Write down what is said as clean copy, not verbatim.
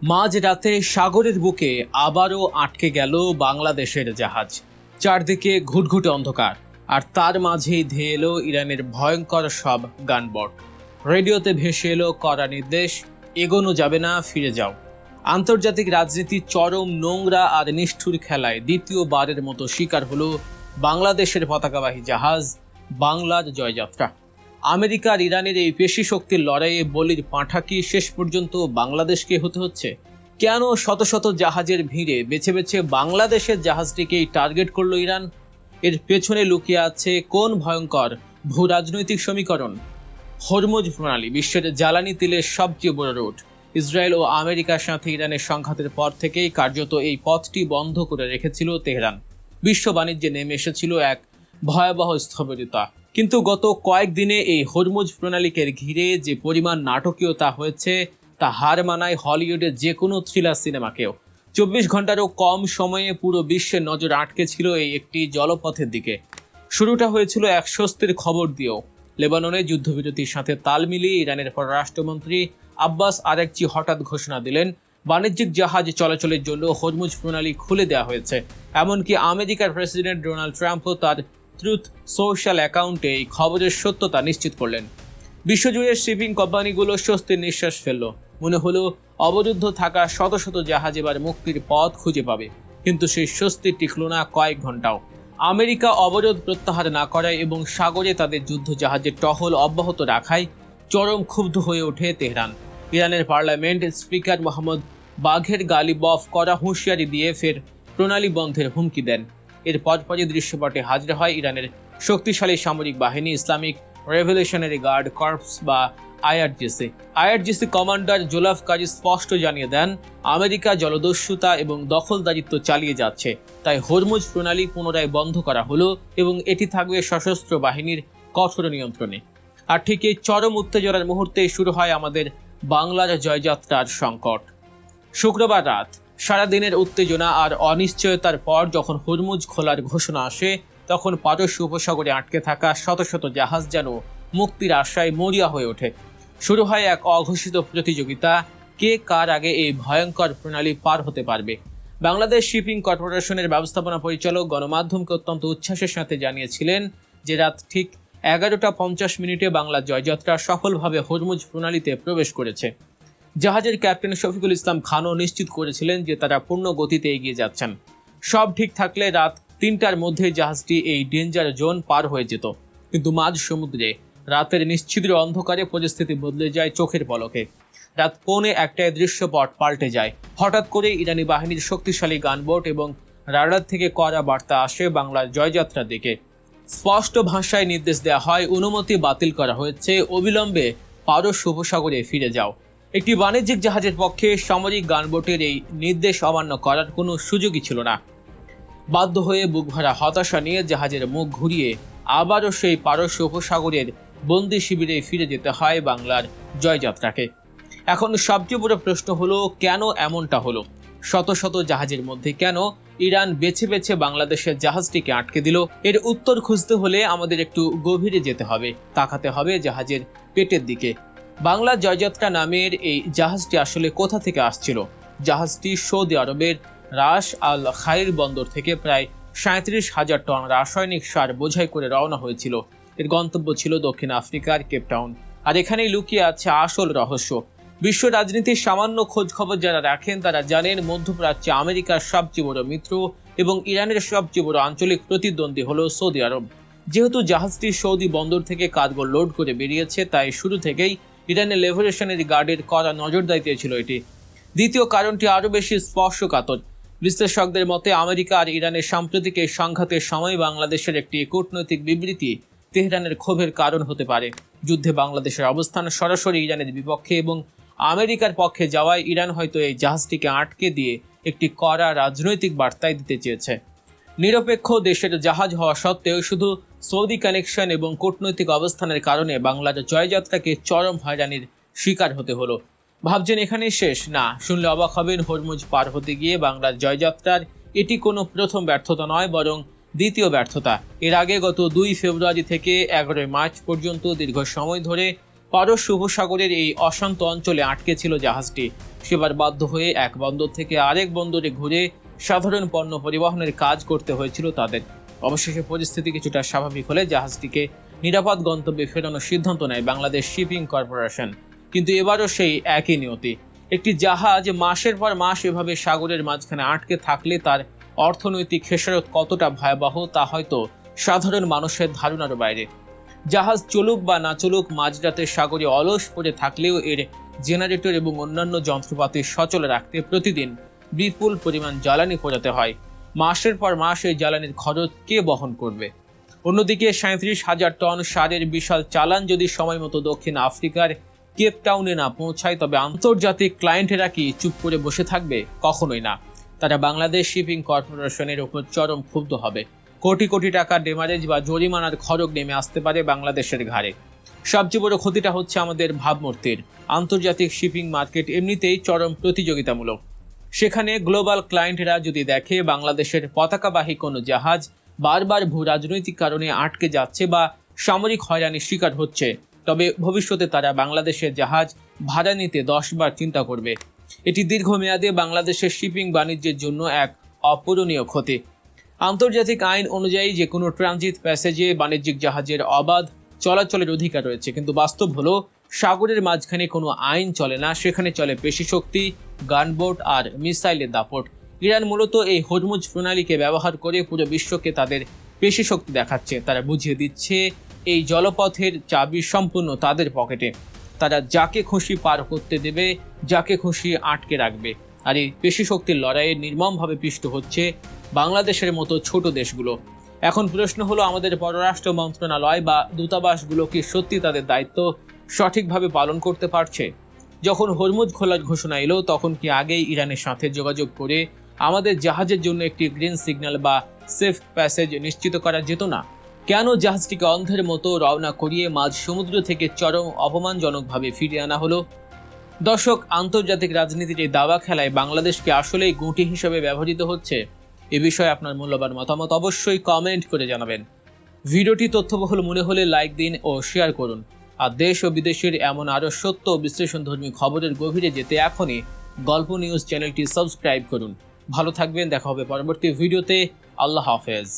মাঝরাতে সাগরের বুকে আবারও আটকে গেল বাংলাদেশের জাহাজ। চারদিকে ঘুটঘুটে অন্ধকার, আর তার মাঝেই ধেয়ে এলো ইরানের ভয়ঙ্কর সব গানবট। রেডিওতে ভেসে এলো কড়া নির্দেশ, এগোনো যাবে না, ফিরে যাও। আন্তর্জাতিক রাজনীতির চরম নোংরা আর নিষ্ঠুর খেলায় দ্বিতীয়বারের মতো শিকার হলো বাংলাদেশের পতাকাবাহী জাহাজ বাংলার জয়যাত্রা। আমেরিকা আর ইরানের এই পেশি শক্তির লড়াইয়ে বলির পাঁঠা কি শেষ পর্যন্ত বাংলাদেশকে হতে হচ্ছে? কেন শত শত জাহাজের ভিড়ে বেছে বেছে বাংলাদেশের জাহাজটিকেই টার্গেট করলো ইরান? এর পেছনে লুকিয়ে আছে কোন ভয়ঙ্কর ভূ রাজনৈতিক সমীকরণ? হরমুজ প্রণালী বিশ্বের জ্বালানি তেলের সবচেয়ে বড় রুট। ইসরায়েল ও আমেরিকার সাথে ইরানের সংঘাতের পর থেকেই কার্যত এই পথটি বন্ধ করে রেখেছিল তেহরান। বিশ্ব বাণিজ্যে নেমে এসেছিল এক ভয়াবহ স্থবিরতা। কিন্তু গত কয়েকদিনে এই হরমুজ প্রণালীকে ঘিরে যে পরিমাণ নাটকীয়তা হয়েছে তা হার মানায় হলিউডের যে কোনো থ্রিলার সিনেমাকেও। 24 ঘন্টারও কম সময়ে পুরো বিশ্বের নজর আটকে ছিল এই একটি জলপথের দিকে। শুরুটা হয়েছিল এক স্বস্তির খবর দিয়েও। লেবাননে যুদ্ধবিরতির সাথে তাল মিলিয়ে ইরানের পররাষ্ট্রমন্ত্রী আব্বাস আরাকচি হঠাৎ ঘোষণা দিলেন, বাণিজ্যিক জাহাজ চলাচলের জন্য হরমুজ প্রণালী খুলে দেওয়া হয়েছে। এমনকি আমেরিকার প্রেসিডেন্ট ডোনাল্ড ট্রাম্পও তার ট্রুথ সোশ্যাল অ্যাকাউন্টে এই খবরের সত্যতা নিশ্চিত করলেন। বিশ্বজুড়ে শিপিং কোম্পানিগুলো স্বস্তির নিঃশ্বাস ফেলল। মনে হলো অবরুদ্ধ থাকা শত শত জাহাজ এবার মুক্তির পথ খুঁজে পাবে। কিন্তু সেই স্বস্তি টিকল না কয়েক ঘন্টাও। আমেরিকা অবরোধ প্রত্যাহার না করায় এবং সাগরে তাদের যুদ্ধ জাহাজের টহল অব্যাহত রাখায় চরম ক্ষুব্ধ হয়ে ওঠে তেহরান। ইরানের পার্লামেন্ট স্পিকার মোহাম্মদ বাঘের গালিবফ করা হুঁশিয়ারি দিয়ে ফের প্রণালী বন্ধের হুমকি দেন। এর পরপরই দৃশ্যপটে হাজির হয় ইরানের শক্তিশালী সামরিক বাহিনী ইসলামিক রেভলিউশনারি গার্ড কর্পস বা আইআরজিসি কমান্ডার জুলফকারি স্পষ্ট জানিয়ে দেন, আমেরিকা জলদস্যুতা এবং দখলদারিত্ব চালিয়ে যাচ্ছে, তাই হরমুজ প্রণালী পুনরায় বন্ধ করা হলো এবং এটি থাকবে সশস্ত্র বাহিনীর কঠোর নিয়ন্ত্রণে। আর ঠিক এই চরম উত্তেজনার মুহূর্তেই শুরু হয় আমাদের বাংলার জয়যাত্রার সংকট। শুক্রবার রাত সারাদিনের উত্তেজনা আর অনিশ্চয়তার পর যখন হরমুজ খোলার ঘোষণা আসে, তখন পারস্য উপসাগরে আটকে থাকা শত শত জাহাজ যেন মুক্তির আশায় মরিয়া হয়ে ওঠে। শুরু হয় এক অঘোষিত প্রতিযোগিতা, কে কার আগে এই ভয়ঙ্কর প্রণালী পার হতে পারবে। বাংলাদেশ শিপিং কর্পোরেশনের ব্যবস্থাপনা পরিচালক গণমাধ্যমকে অত্যন্ত উচ্ছ্বাসের সাথে জানিয়েছিলেন যে রাত ঠিক 11:50 বাংলা জয়যাত্রা সফলভাবে হরমুজ প্রণালীতে প্রবেশ করেছে। জাহাজের ক্যাপ্টেন শফিকুল ইসলাম খানও নিশ্চিত করেছিলেন যে তারা পূর্ণ গতিতে এগিয়ে যাচ্ছেন। সব ঠিক থাকলে রাত 3টার মধ্যে জাহাজটি এই ডেঞ্জার জোন পার হয়ে যেত। কিন্তু মাঝ সমুদ্রে রাতের নিশ্ছিদ্র অন্ধকারে পরিস্থিতি বদলে যায় চোখের পলকে। রাত 1:45 দৃশ্যপট পাল্টে যায়। হঠাৎ করে ইরানি বাহিনীর শক্তিশালী গানবোট এবং রাডার থেকে কড়া বার্তা আসে বাংলার জয়যাত্রার দিকে। স্পষ্ট ভাষায় নির্দেশ দেওয়া হয়, অনুমতি বাতিল করা হয়েছে, অবিলম্বে পারস্য উপসাগরে ফিরে যাও। একটি বাণিজ্যিক জাহাজের পক্ষে সামরিক গানবোটের এই নির্দেশ অমান্য করার কোনো সুযোগই ছিল না। বাধ্য হয়ে বুকভরা হতাশা নিয়ে জাহাজের মুখ ঘুরিয়ে আবারও সেই পারস্য উপসাগরের বন্দি শিবিরে ফিরে যেতে হয় বাংলার জয়যাত্রাকে। এখন সবচেয়ে বড় প্রশ্ন হলো, কেন এমনটা হলো? শত শত জাহাজের মধ্যে কেন ইরান বেছে বেছে বাংলাদেশের জাহাজটিকে আটকে দিল? এর উত্তর খুঁজতে হলে আমাদের একটু গভীরে যেতে হবে, তাকাতে হবে জাহাজের পেটের দিকে। বাংলা জয়যাত্রা নামের এই জাহাজটি আসলে কোথা থেকে আসছিল? জাহাজটি সৌদি আরবের রাস আল খাইর বন্দর থেকে প্রায় 37,000 টন রাসায়নিক সার বোঝাই করে রওনা হয়েছিল। এর গন্তব্য ছিল দক্ষিণ আফ্রিকার কেপটাউন। আর এখানেই লুকিয়ে আছে আসল রহস্য। বিশ্ব রাজনীতির সামান্য খোঁজ খবর যারা রাখেন তারা জানেন, মধ্যপ্রাচ্যে আমেরিকার সবচেয়ে বড় মিত্র এবং ইরানের সবচেয়ে বড় আঞ্চলিক প্রতিদ্বন্দ্বী হলো সৌদি আরব। যেহেতু জাহাজটি সৌদি বন্দর থেকে কার্গো লোড করে বেরিয়েছে, তাই শুরু থেকেই ইরানের রেভলিউশনারি গার্ডের কড়া নজরদারিতে ছিল এটি। দ্বিতীয় কারণটি আরও বেশি স্পর্শকাতর। বিশ্লেষকদের মতে আমেরিকা আর ইরানের সাম্প্রতিক এই সংঘাতের সময় বাংলাদেশের একটি কূটনৈতিক বিবৃতি তেহরানের ক্ষোভের কারণ হতে পারে। যুদ্ধে বাংলাদেশের অবস্থান সরাসরি ইরানের বিপক্ষে এবং আমেরিকার পক্ষে যাওয়ায় ইরান হয়তো এই জাহাজটিকে আটকে দিয়ে একটি কড়া রাজনৈতিক বার্তায় দিতে চেয়েছে। নিরপেক্ষ দেশের জাহাজ হওয়া সত্ত্বেও শুধু সৌদি কানেকশন এবং কূটনৈতিক অবস্থানের কারণে বাংলার জয়যাত্রাকে চরম হয়রানির শিকার হতে হলো। ভাবছেন এখানেই শেষ? না, শুনলে অবাক হবেন। হরমুজ পার হতে গিয়ে বাংলার জয়যাত্রার এটি কোনো প্রথম ব্যর্থতা নয়, বরং দ্বিতীয় ব্যর্থতা। এর আগে গত 2 ফেব্রুয়ারি থেকে 11 মার্চ পর্যন্ত দীর্ঘ সময় ধরে পারস্য উপসাগরের এই অশান্ত অঞ্চলে আটকে ছিল জাহাজটি। সেবার বাধ্য হয়ে এক বন্দর থেকে আরেক বন্দরে ঘুরে সাধারণ পণ্য পরিবহনের কাজ করতে হয়েছিল তাদের। অবশেষে পরিস্থিতি কিছুটা স্বাভাবিক হলে জাহাজটিকে নিরাপদ গন্তব্যে ফেরানোর সিদ্ধান্ত নেয় বাংলাদেশ শিপিং কর্পোরেশন। কিন্তু এবারও সেই একই নিয়তি। একটি জাহাজ মাসের পর মাস এভাবে সাগরের মাঝখানে আটকে থাকলে তার অর্থনৈতিক খেসারত কতটা ভয়াবহ তা হয়তো সাধারণ মানুষের ধারণার বাইরে। জাহাজ চলুক বা না চলুক, মাঝরাতে সাগরে অলস পড়ে থাকলেও এর জেনারেটর এবং অন্যান্য যন্ত্রপাতি সচল রাখতে প্রতিদিন বিপুল পরিমাণ জ্বালানি পোড়াতে হয়। মাসের পর মাস এই জ্বালানির খরচ কে বহন করবে? অন্যদিকে 37,000 টন সারের বিশাল চালান যদি সময় মতো দক্ষিণ আফ্রিকার কেপটাউনে না পৌঁছায়, তবে আন্তর্জাতিক ক্লায়েন্টেরা কি চুপ করে বসে থাকবে? কখনোই না। তারা বাংলাদেশ শিপিং কর্পোরেশনের উপর চরম ক্ষুব্ধ হবে। কোটি কোটি টাকার ডেমারেজ বা জরিমানার খড়গ নেমে আসতে পারে বাংলাদেশের ঘাড়ে। সবচেয়ে বড় ক্ষতিটা হচ্ছে আমাদের ভাবমূর্তির। আন্তর্জাতিক শিপিং মার্কেট এমনিতেই চরম প্রতিযোগিতামূলক। সেখানে গ্লোবাল ক্লায়েন্টরা যদি দেখে বাংলাদেশের পতাকাবাহী কোনো জাহাজ বারবার ভূ রাজনৈতিক কারণে আটকে যাচ্ছে বা সামরিক হয়রানির শিকার হচ্ছে, তবে ভবিষ্যতে তারা বাংলাদেশের জাহাজ ভাড়া নিতে 10 বার চিন্তা করবে। এটি দীর্ঘমেয়াদে বাংলাদেশের শিপিং বাণিজ্যের জন্য এক অপূরণীয় ক্ষতি। আন্তর্জাতিক আইন অনুযায়ী যে কোনো ট্রানজিট প্যাসেজে বাণিজ্যিক জাহাজের অবাধ চলাচলের অধিকার রয়েছে, কিন্তু বাস্তব হলো সাগরের মাঝখানে কোনো আইন চলে না। সেখানে চলে পেশি শক্তি, গানবোট আর মিসাইলের দাপট। ইরান মূলত এই হরমুজ প্রণালীকে ব্যবহার করে পুরো বিশ্বকে তাদের পেশি শক্তি দেখাচ্ছে। তারা বুঝিয়ে দিচ্ছে এই জলপথের চাবি সম্পূর্ণ তাদের পকেটে। তারা যাকে খুশি পার করতে দেবে, যাকে খুশি আটকে রাখবে। আর এই পেশি শক্তির লড়াইয়ে নির্মমভাবে পিষ্ট হচ্ছে বাংলাদেশের মতো ছোট দেশগুলো। এখন প্রশ্ন হলো, আমাদের পররাষ্ট্র মন্ত্রণালয় বা দূতাবাসগুলো কি সত্যি তাদের দায়িত্ব সঠিকভাবে পালন করতে পারছে? যখন হরমুজ খোলার ঘোষণা এলো, তখন কি আগেই ইরানের সাথে যোগাযোগ করে আমাদের জাহাজের জন্য একটি গ্রিন সিগন্যাল বা সেফ প্যাসেজ নিশ্চিত করা যেত না? কেন জাহাজটিকে অন্ধের মতো রওনা করিয়ে মাঝ সমুদ্র থেকে চরম অপমানজনকভাবে ফিরিয়ে আনা হলো? দর্শক, আন্তর্জাতিক রাজনীতির এই দাবা খেলায় বাংলাদেশকে আসলেই গুটি হিসেবে ব্যবহৃত হচ্ছে? এ বিষয়ে আপনার মূল্যবান মতামত অবশ্যই কমেন্ট করে জানাবেন। ভিডিওটি তথ্যবহুল মনে হলে লাইক দিন ও শেয়ার করুন। আর দেশ ও বিদেশের এমন আরও সত্য ও বিশ্লেষণধর্মী খবরের গভীরে যেতে এখনই গল্প নিউজ চ্যানেলটি সাবস্ক্রাইব করুন। ভালো থাকবেন, দেখা হবে পরবর্তী ভিডিওতে। আল্লাহ হাফেজ।